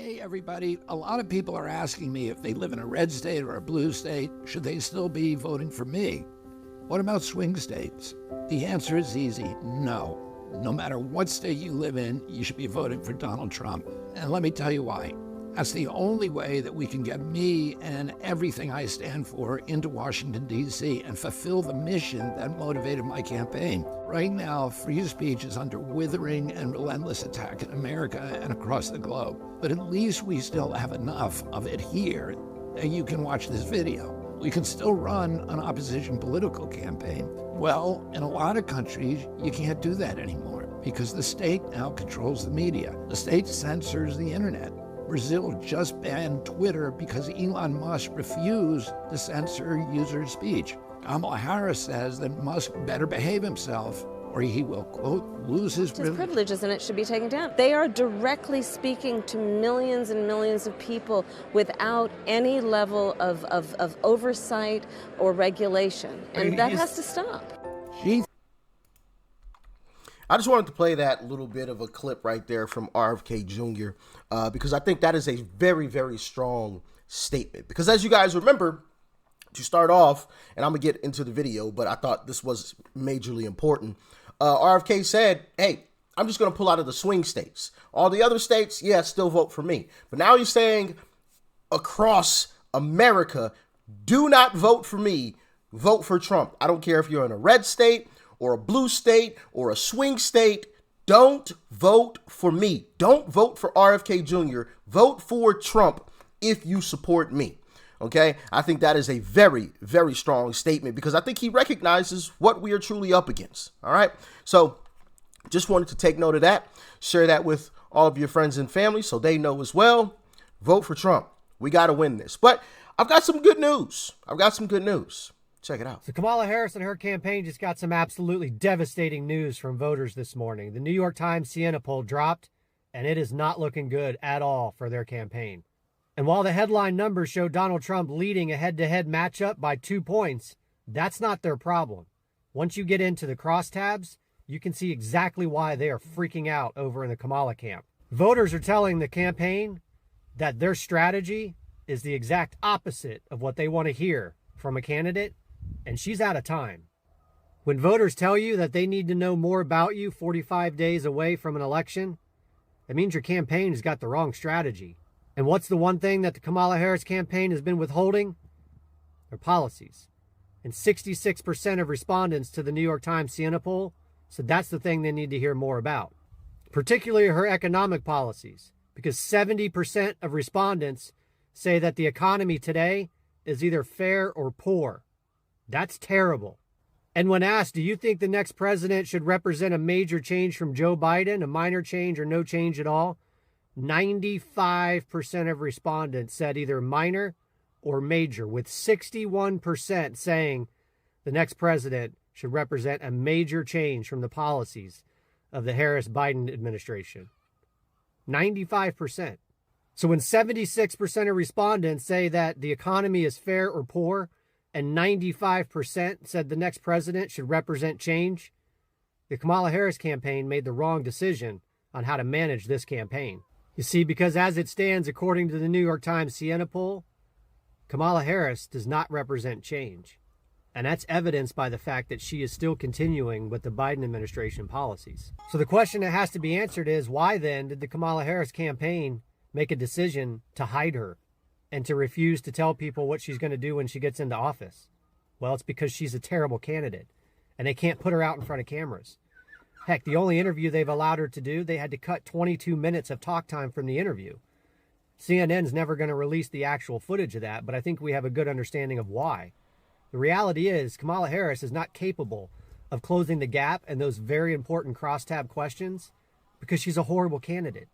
Hey everybody, a lot of people are asking me if they live in a red state or a blue state, should they still be voting for me? What about swing states? The answer is easy, no. No matter what state you live in, you should be voting for Donald Trump. And let me tell you why. That's the only way that we can get me and everything I stand for into Washington, D.C. and fulfill the mission that motivated my campaign. Right now, free speech is under withering and relentless attack in America and across the globe. But at least we still have enough of it here that you can watch this video. We can still run an opposition political campaign. Well, in a lot of countries, you can't do that anymore because the state now controls the media. The state censors the internet. Brazil just banned Twitter because Elon Musk refused to censor user speech. Kamala Harris says that Musk better behave himself or he will, quote, lose his privileges and it should be taken down. They are directly speaking to millions and millions of people without any level of oversight or regulation. And that has to stop. I just wanted to play that little bit of a clip right there from RFK Jr. Because I think that is a very, very strong statement. Because as you guys remember, to start off, and I'm going to get into the video, but I thought this was majorly important. RFK said, hey, I'm just going to pull out of the swing states. All the other states, yeah, still vote for me. But now he's saying across America, do not vote for me, vote for Trump. I don't care if you're in a red state or a blue state or a swing state. Don't vote for me. Don't vote for RFK Jr. Vote for Trump if you support me. Okay, I think that is a very, very strong statement because I think he recognizes what we are truly up against. All right, so just wanted to take note of that. Share that with all of your friends and family so they know as well. Vote for Trump. We got to win this. But I've got some good news. Check it out. So Kamala Harris and her campaign just got some absolutely devastating news from voters this morning. The New York Times Siena poll dropped, and it is not looking good at all for their campaign. And while the headline numbers show Donald Trump leading a head-to-head matchup by 2 points, that's not their problem. Once you get into the crosstabs, you can see exactly why they are freaking out over in the Kamala camp. Voters are telling the campaign that their strategy is the exact opposite of what they want to hear from a candidate, and she's out of time. When voters tell you that they need to know more about you 45 days away from an election, that means your campaign has got the wrong strategy. And what's the one thing that the Kamala Harris campaign has been withholding? Their policies. And 66% of respondents to the New York Times Siena poll said that's the thing they need to hear more about. Particularly her economic policies, because 70% of respondents say that the economy today is either fair or poor. That's terrible. And when asked, do you think the next president should represent a major change from Joe Biden, a minor change or no change at all? 95% of respondents said either minor or major, with 61% saying the next president should represent a major change from the policies of the Harris-Biden administration. 95%. So when 76% of respondents say that the economy is fair or poor, and 95% said the next president should represent change, the Kamala Harris campaign made the wrong decision on how to manage this campaign. You see, because as it stands, according to the New York Times Siena poll, Kamala Harris does not represent change. And that's evidenced by the fact that she is still continuing with the Biden administration policies. So the question that has to be answered is, why then did the Kamala Harris campaign make a decision to hide her and to refuse to tell people what she's going to do when she gets into office? Well, it's because she's a terrible candidate, and they can't put her out in front of cameras. Heck, the only interview they've allowed her to do, they had to cut 22 minutes of talk time from the interview. CNN's never going to release the actual footage of that, but I think we have a good understanding of why. The reality is Kamala Harris is not capable of closing the gap in those very important crosstab questions because she's a horrible candidate.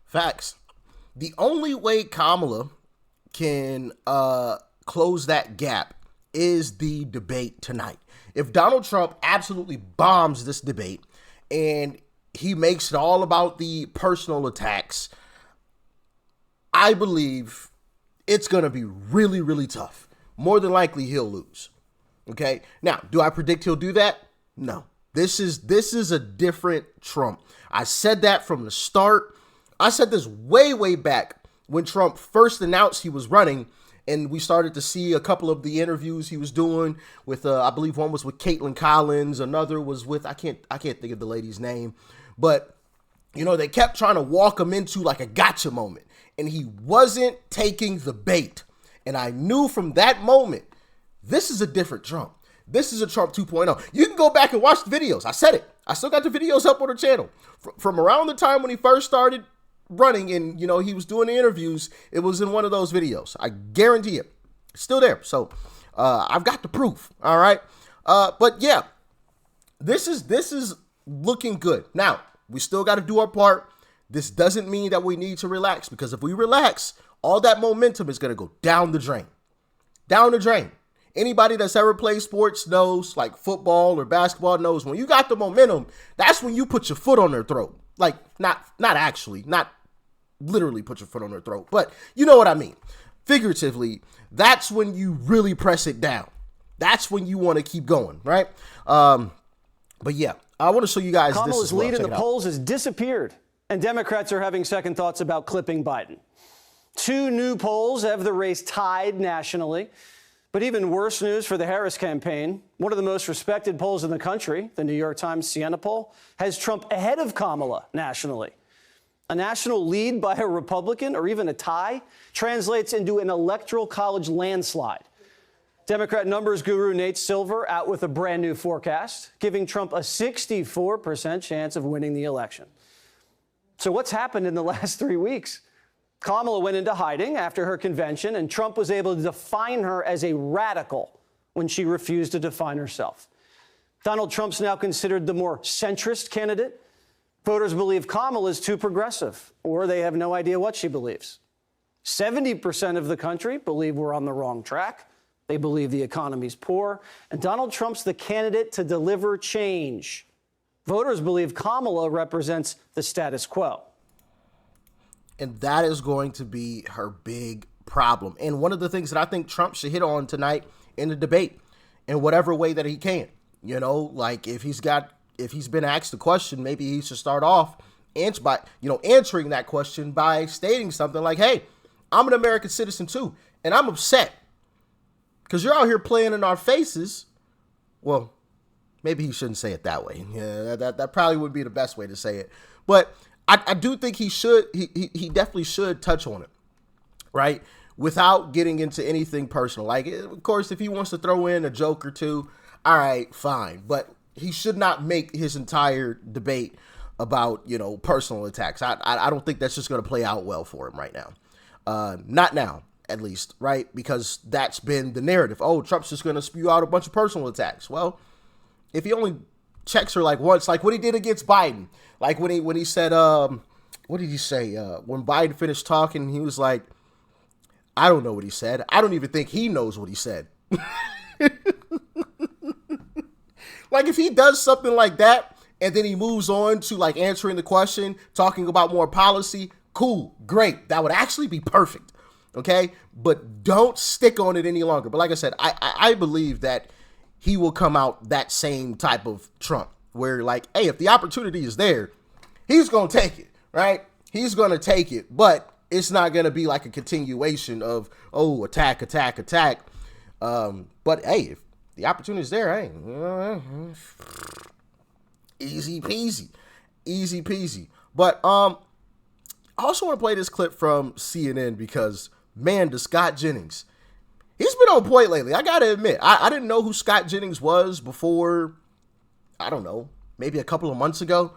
Facts. The only way Kamala can close that gap is the debate tonight. If Donald Trump absolutely bombs this debate and he makes it all about the personal attacks, I believe it's going to be really, really tough. More than likely, he'll lose. Okay. Now, do I predict he'll do that? No. This is a different Trump. I said that from the start. I said this way back when Trump first announced he was running, and we started to see a couple of the interviews he was doing with, I believe one was with Caitlin Collins, another was with, I can't think of the lady's name, but they kept trying to walk him into like a gotcha moment, and he wasn't taking the bait. And I knew from that moment, this is a different Trump. This is a Trump 2.0. You can go back and watch the videos. I said it. I still got the videos up on the channel. From around the time when he first started running and, he was doing the interviews, it was in one of those videos. I guarantee it. It's still there. So I've got the proof. All right. But yeah, this is looking good. Now, we still got to do our part. This doesn't mean that we need to relax, because if we relax, all that momentum is going to go down the drain. Down the drain. Anybody that's ever played sports knows, like football or basketball knows, when you got the momentum, that's when you put your foot on their throat. Like, not literally put your foot on their throat, but you know what I mean. Figuratively, that's when you really press it down. That's when you want to keep going, right? But yeah, I want to show you guys Kamala's this as well. lead in the polls has disappeared, and Democrats are having second thoughts about clipping Biden. 2 new polls have the race tied nationally. But even worse news for the Harris campaign. One of the most respected polls in the country, the New York Times Siena poll, has Trump ahead of Kamala nationally. A national lead by a Republican, or even a tie, translates into an electoral college landslide. Democrat numbers guru Nate Silver out with a brand new forecast, giving Trump a 64% chance of winning the election. So what's happened in the last 3 weeks? Kamala went into hiding after her convention, and Trump was able to define her as a radical when she refused to define herself. Donald Trump's now considered the more centrist candidate. Voters believe Kamala is too progressive, or they have no idea what she believes. 70% of the country believe we're on the wrong track. They believe the economy's poor, and Donald Trump's the candidate to deliver change. Voters believe Kamala represents the status quo. And that is going to be her big problem. And one of the things that I think Trump should hit on tonight in the debate, in whatever way that he can, like if he's been asked a question, maybe he should start off answering that question by stating something like, hey, I'm an American citizen too, and I'm upset because you're out here playing in our faces. Well, maybe he shouldn't say it that way. Yeah, that probably would be the best way to say it. But I do think he definitely should touch on it, right? Without getting into anything personal. Like, of course, if he wants to throw in a joke or two, all right, fine. But he should not make his entire debate about, personal attacks. I don't think that's just going to play out well for him right now. Not now, at least, right? Because that's been the narrative. Oh, Trump's just going to spew out a bunch of personal attacks. Well, if he only checks her like once, like what he did against Biden. Like when he said, what did he say? When Biden finished talking, he was like, I don't know what he said. I don't even think he knows what he said. Like if he does something like that, and then he moves on to like answering the question, talking about more policy, cool, great. That would actually be perfect. Okay. But don't stick on it any longer. But like I said, I believe that he will come out that same type of Trump where like, hey, if the opportunity is there, he's going to take it, right? He's going to take it, but it's not going to be like a continuation of, oh, attack. But hey, if the opportunity is there, hey, easy peasy. But I also want to play this clip from CNN because, man, does Scott Jennings, he's been on point lately. I got to admit, I didn't know who Scott Jennings was before, I don't know, maybe a couple of months ago.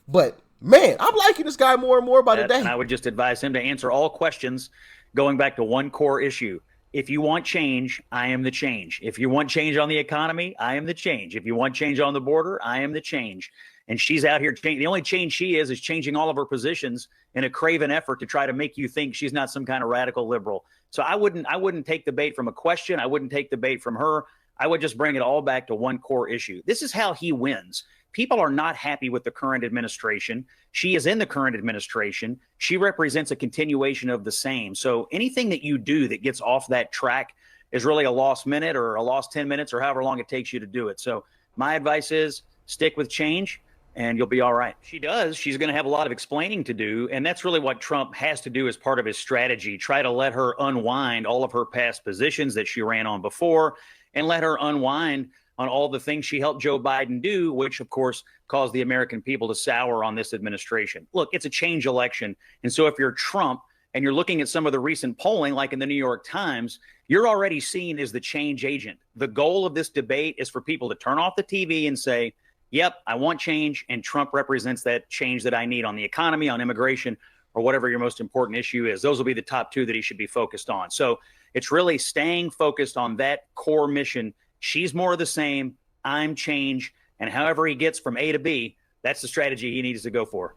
But, man, I'm liking this guy more and more by the day. And I would just advise him to answer all questions going back to one core issue. If you want change, I am the change. If you want change on the economy, I am the change. If you want change on the border, I am the change. And she's out here. The only change she is changing all of her positions in a craven effort to try to make you think she's not some kind of radical liberal. So I wouldn't take the bait from a question. I wouldn't take the bait from her. I would just bring it all back to one core issue. This is how he wins. People are not happy with the current administration. She is in the current administration. She represents a continuation of the same. So anything that you do that gets off that track is really a lost minute or a lost 10 minutes or however long it takes you to do it. So my advice is stick with change and you'll be all right. She does. She's going to have a lot of explaining to do. And that's really what Trump has to do as part of his strategy. Try to let her unwind all of her past positions that she ran on before, and let her unwind on all the things she helped Joe Biden do, which, of course, caused the American people to sour on this administration. Look, it's a change election. And so if you're Trump and you're looking at some of the recent polling, like in the New York Times, you're already seen as the change agent. The goal of this debate is for people to turn off the TV and say, yep, I want change, and Trump represents that change that I need on the economy, on immigration, or whatever your most important issue is. Those will be the top two that he should be focused on. So it's really staying focused on that core mission. She's more of the same, I'm change, and however he gets from A to B, that's the strategy he needs to go for.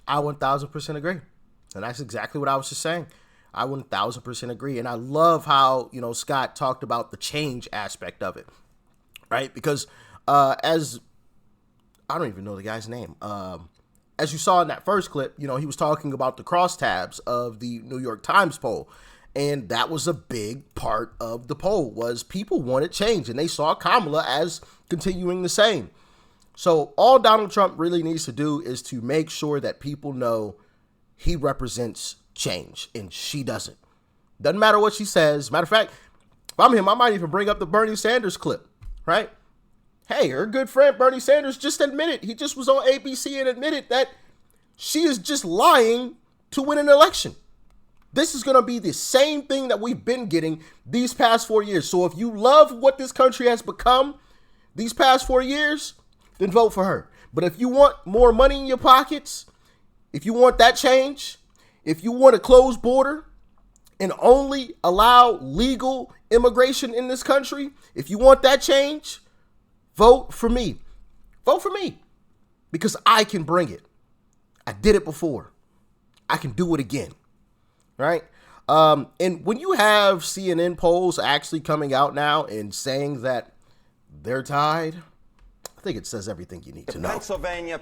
I 1000% agree. And that's exactly what I was just saying. I 1000% agree. And I love how, Scott talked about the change aspect of it, right? Because as I don't even know the guy's name. As you saw in that first clip, he was talking about the crosstabs of the New York Times poll. And that was a big part of the poll, was people wanted change, and they saw Kamala as continuing the same. So all Donald Trump really needs to do is to make sure that people know he represents change, and she doesn't. Doesn't matter what she says. Matter of fact, if I'm him, I might even bring up the Bernie Sanders clip, right? Hey, her good friend Bernie Sanders just admitted, he just was on ABC and admitted that she is just lying to win an election. This is going to be the same thing that we've been getting these past 4 years. So if you love what this country has become these past 4 years, then vote for her. But if you want more money in your pockets, if you want that change, if you want a closed border and only allow legal immigration in this country, if you want that change, vote for me. Vote for me, because I can bring it. I did it before. I can do it again. Right? And when you have CNN polls actually coming out now and saying that they're tied, I think it says everything you need to know. Pennsylvania.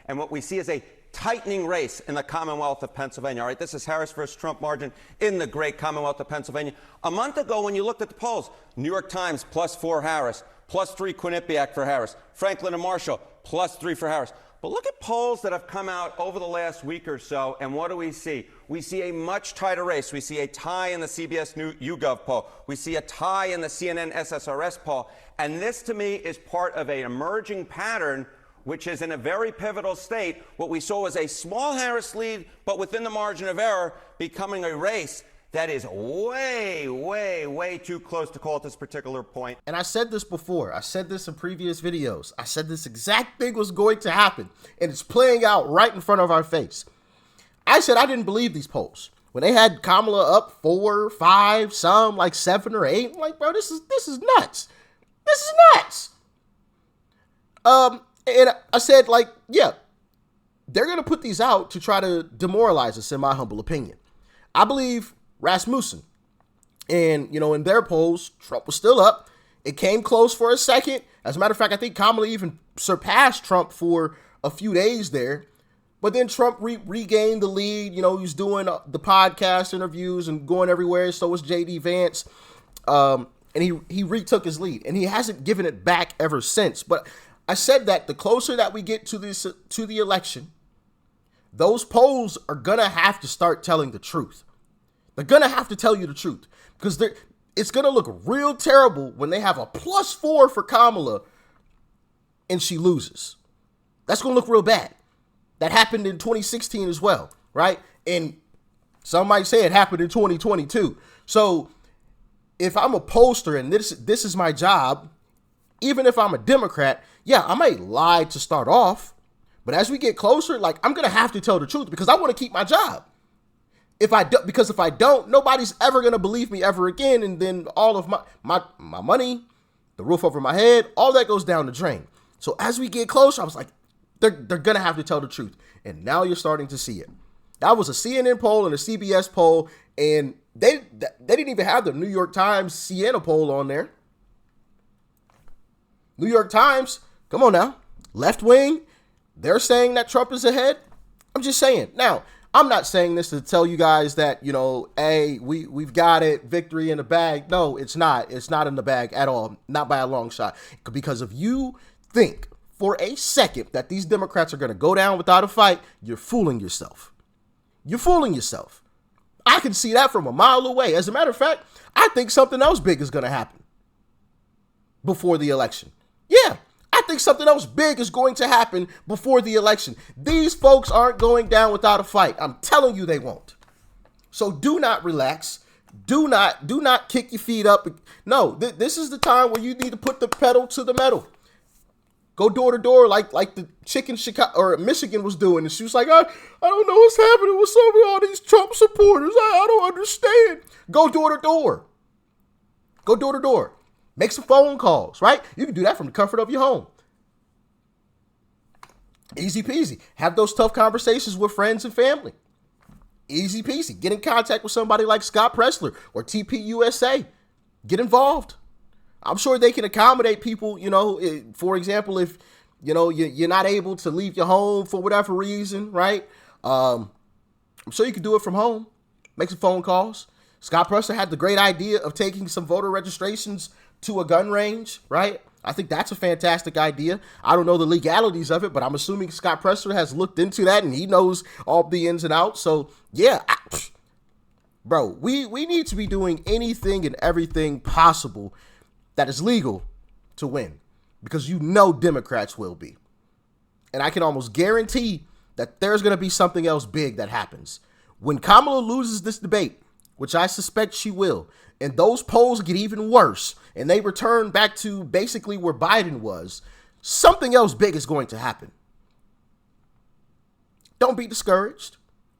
And what we see is a tightening race in the Commonwealth of Pennsylvania. All right, this is Harris versus Trump margin in the great Commonwealth of Pennsylvania. A month ago, when you looked at the polls, New York Times +4 Harris, +3 Quinnipiac for Harris, Franklin and Marshall +3 for Harris. But look at polls that have come out over the last week or so, and what do we see? We see a much tighter race. We see a tie in the CBS YouGov poll. We see a tie in the CNN SSRS poll. And this, to me, is part of an emerging pattern, which is in a very pivotal state. What we saw was a small Harris lead, but within the margin of error, becoming a race that is way too close to call at this particular point. And I said this before. I said this in previous videos. I said this exact thing was going to happen, and it's playing out right in front of our face. I said I didn't believe these polls. When they had Kamala up 4, 5, some like 7 or 8, I'm like, bro, this is nuts. This is nuts. And I said, like, yeah, they're going to put these out to try to demoralize us, in my humble opinion. I believe Rasmussen. And, in their polls, Trump was still up. It came close for a second. As a matter of fact, I think Kamala even surpassed Trump for a few days there. But then Trump regained the lead. He was doing the podcast interviews and going everywhere. So was J.D. Vance. And he retook his lead. And he hasn't given it back ever since. But I said that the closer that we get to the election, those polls are going to have to start telling the truth. They're going to have to tell you the truth, because it's going to look real terrible when they have a +4 for Kamala and she loses. That's going to look real bad. That happened in 2016 as well, right? And some might say it happened in 2022. So if I'm a pollster and this is my job, even if I'm a Democrat, yeah, I might lie to start off. But as we get closer, like, I'm going to have to tell the truth, because I want to keep my job. If I don't, nobody's ever going to believe me ever again. And then all of my money, the roof over my head, all that goes down the drain. So as we get closer, I was like, they're going to have to tell the truth. And now you're starting to see it. That was a CNN poll and a CBS poll. And they didn't even have the New York Times Siena poll on there. New York Times, come on now. Left wing, they're saying that Trump is ahead. I'm just saying. Now, I'm not saying this to tell you guys that, hey, we've got it, victory in the bag. No, it's not. It's not in the bag at all. Not by a long shot. Because if you think for a second that these Democrats are going to go down without a fight, you're fooling yourself. You're fooling yourself. I can see that from a mile away. As a matter of fact, I think something else big is going to happen before the election. Yeah, I think something else big is going to happen before the election. These folks aren't going down without a fight. I'm telling you they won't. So do not relax. Do not kick your feet up. No, this is the time where you need to put the pedal to the metal. Go door to door like the chick in Chicago or Michigan was doing. And she was like, I don't know what's happening with some of all these Trump supporters. I don't understand. Go door to door. Go door to door. Make some phone calls, right? You can do that from the comfort of your home. Easy peasy. Have those tough conversations with friends and family. Easy peasy. Get in contact with somebody like Scott Pressler or TPUSA. Get involved. I'm sure they can accommodate people, for example, if, you're not able to leave your home for whatever reason, right? I'm sure you can do it from home. Make some phone calls. Scott Pressler had the great idea of taking some voter registrations to a gun range, right? I think that's a fantastic idea. I don't know the legalities of it, but I'm assuming Scott Pressler has looked into that and he knows all the ins and outs. So, yeah, bro, we need to be doing anything and everything possible that is legal to win, because Democrats will be. And I can almost guarantee that there's going to be something else big that happens. When Kamala loses this debate, which I suspect she will, and those polls get even worse, and they return back to basically where Biden was, something else big is going to happen. Don't be discouraged.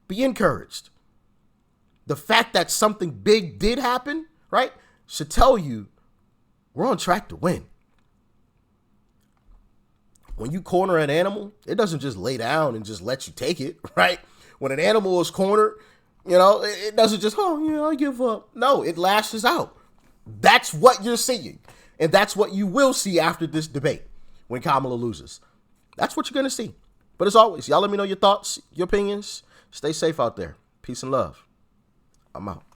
Be encouraged. The fact that something big did happen, right, should tell you we're on track to win. When you corner an animal, it doesn't just lay down and just let you take it, right? When an animal is cornered, it doesn't just, I give up. No, it lashes out. That's what you're seeing. And that's what you will see after this debate when Kamala loses. That's what you're going to see. But as always, y'all let me know your thoughts, your opinions. Stay safe out there. Peace and love. I'm out.